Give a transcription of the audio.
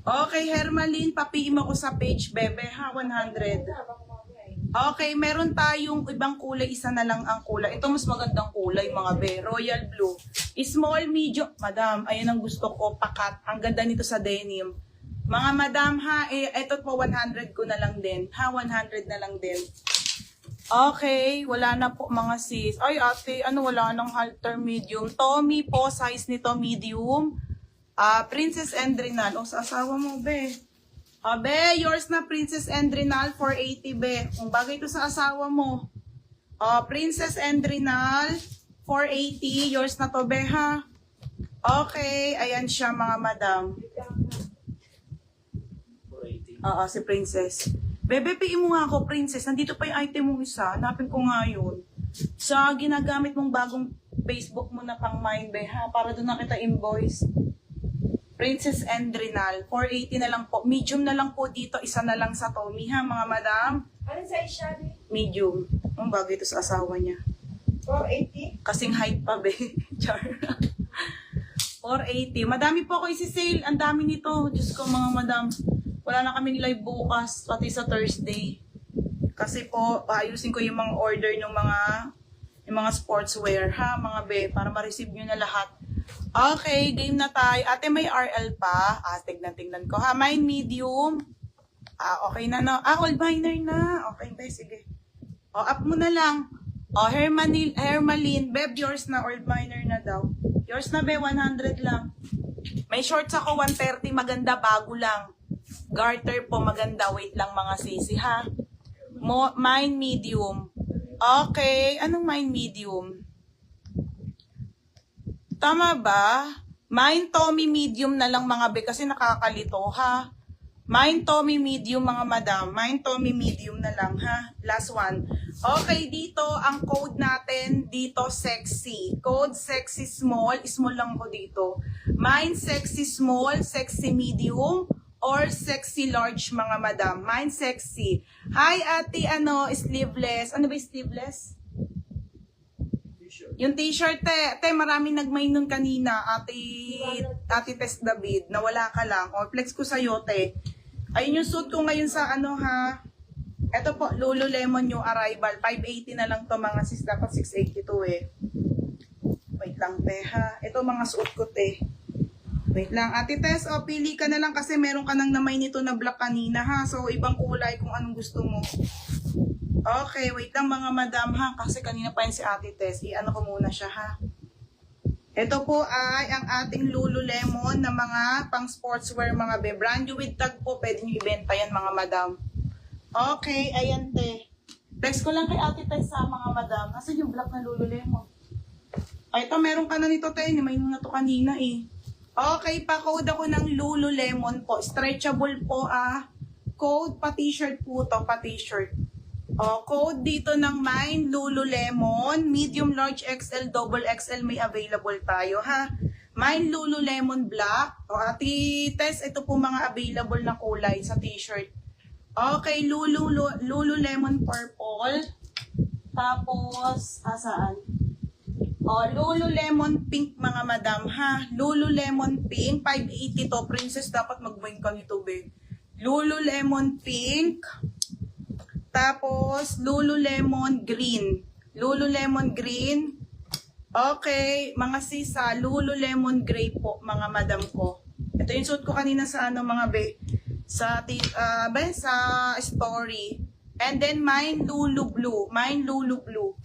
Okay, Hermalyn, papiim ako sa page, bebe, ha, 100. Okay, meron tayong ibang kulay, isa na lang ang kulay. Ito mas magandang kulay, mga be, royal blue. Small, medium, madam, ayan ang gusto ko, pakat. Ang ganda nito sa denim. Mga madam, ha, ito po 100 ko na lang din. Ha, 100 na lang din. Okay, wala na po mga sis. Ay, ate, wala nang halter medium. Tommy po, size nito medium. Princess Endrinal. O, sa asawa mo, be. Be, yours na Princess Endrinal, 480, be. Kung bagay ito sa asawa mo. Princess Endrinal, 480. Yours na to, be, ha? Okay, ayan siya, mga madam. Oo, si Princess. Bebe, piin mo nga ako, Princess. Nandito pa yung item mo isa. Hanapin ko nga yun. Sa ginagamit mong bagong Facebook mo na pang mine, be, ha? Para doon na kita invoice. Princess Endrinal, 480 na lang po. Medium na lang po dito. Isa na lang sa Tommy, ha, mga madam? Ano size siya? Medium. Ang bagay ito sa asawa niya. 480? Kasing height pa, be. Char. 480. Madami po ako isi-sale. Ang dami nito. Diyos ko, mga madam. Wala na kaming live bukas, pati sa Thursday. Kasi po, paayusin ko yung mga order ng mga sportswear, ha, mga be, para ma-receive nyo na lahat. Okay, game na tayo. Ate, may RL pa. Tignan ko, ha. Mine medium. Okay na, no. Old miner na. Okay, be, sige. Up mo na lang. Hermalyn. Beb, yours na. Old miner na daw. Yours na, be, 100 lang. May shorts ako, 130. Maganda, bago lang. Garter po, maganda. Wait lang, mga sisi, ha. Mine medium. Okay. Anong mine medium? Tama ba? Mine Tommy medium na lang, mga be, kasi nakakalito, ha. Mine Tommy medium, mga madam. Mine Tommy medium na lang, ha. Last one. Okay, dito, ang code natin, dito, sexy. Code sexy small. Small lang ko dito. Mine sexy small, sexy medium, or sexy large, mga madam. Mine sexy. Hi, ate, sleeveless. Ano ba yung sleeveless? Yung t-shirt, te, marami nag-main nun kanina, ate Tess David, nawala ka lang. O, flex ko sa'yo, te. Ayun yung suit ko ngayon sa ha. Ito po, Lululemon yung arrival. 580 na lang to, mga sis. Dapat 682 eh. Wait lang, te, ha. Ito mga suit ko, te. Wait lang. Ate Tess, pili ka na lang kasi meron ka nang namay nito na black kanina, ha. So, ibang kulay kung anong gusto mo. Okay, wait lang, mga madam, ha. Kasi kanina pa yun si Ate Tess. I-ano ko muna siya, ha. Ito po ay ang ating Lululemon na mga pang sportswear, mga be. Brand new with tag po. Pwede nyo ibenta yan, mga madam. Okay, ayan, te. Text ko lang kay Ate Tess, sa mga madam. Asan yung black na Lululemon? Ay, ito, meron ka na nito, te. May na to kanina, eh. Okay, pa-code ako ng Lululemon po. Stretchable po, Code, pa-t-shirt po to, pa-t-shirt. Code dito ng mine, Lululemon. Medium, large, XL, double XL may available tayo, ha. Mine, Lululemon black. Ate Tess, ito po mga available na kulay sa t-shirt. Okay, Lululemon purple. Tapos, saan? Lululemon pink, mga madam, ha. Lululemon pink, 580 to. Princess, dapat mag-buy ka nito, be. Lululemon pink. Tapos, Lululemon green. Lululemon green. Okay, mga sisa, Lululemon gray po, mga madam ko. Ito yung suit ko kanina sa mga be. Sa story. And then, mine Lulu blue. Mine Lulu blue.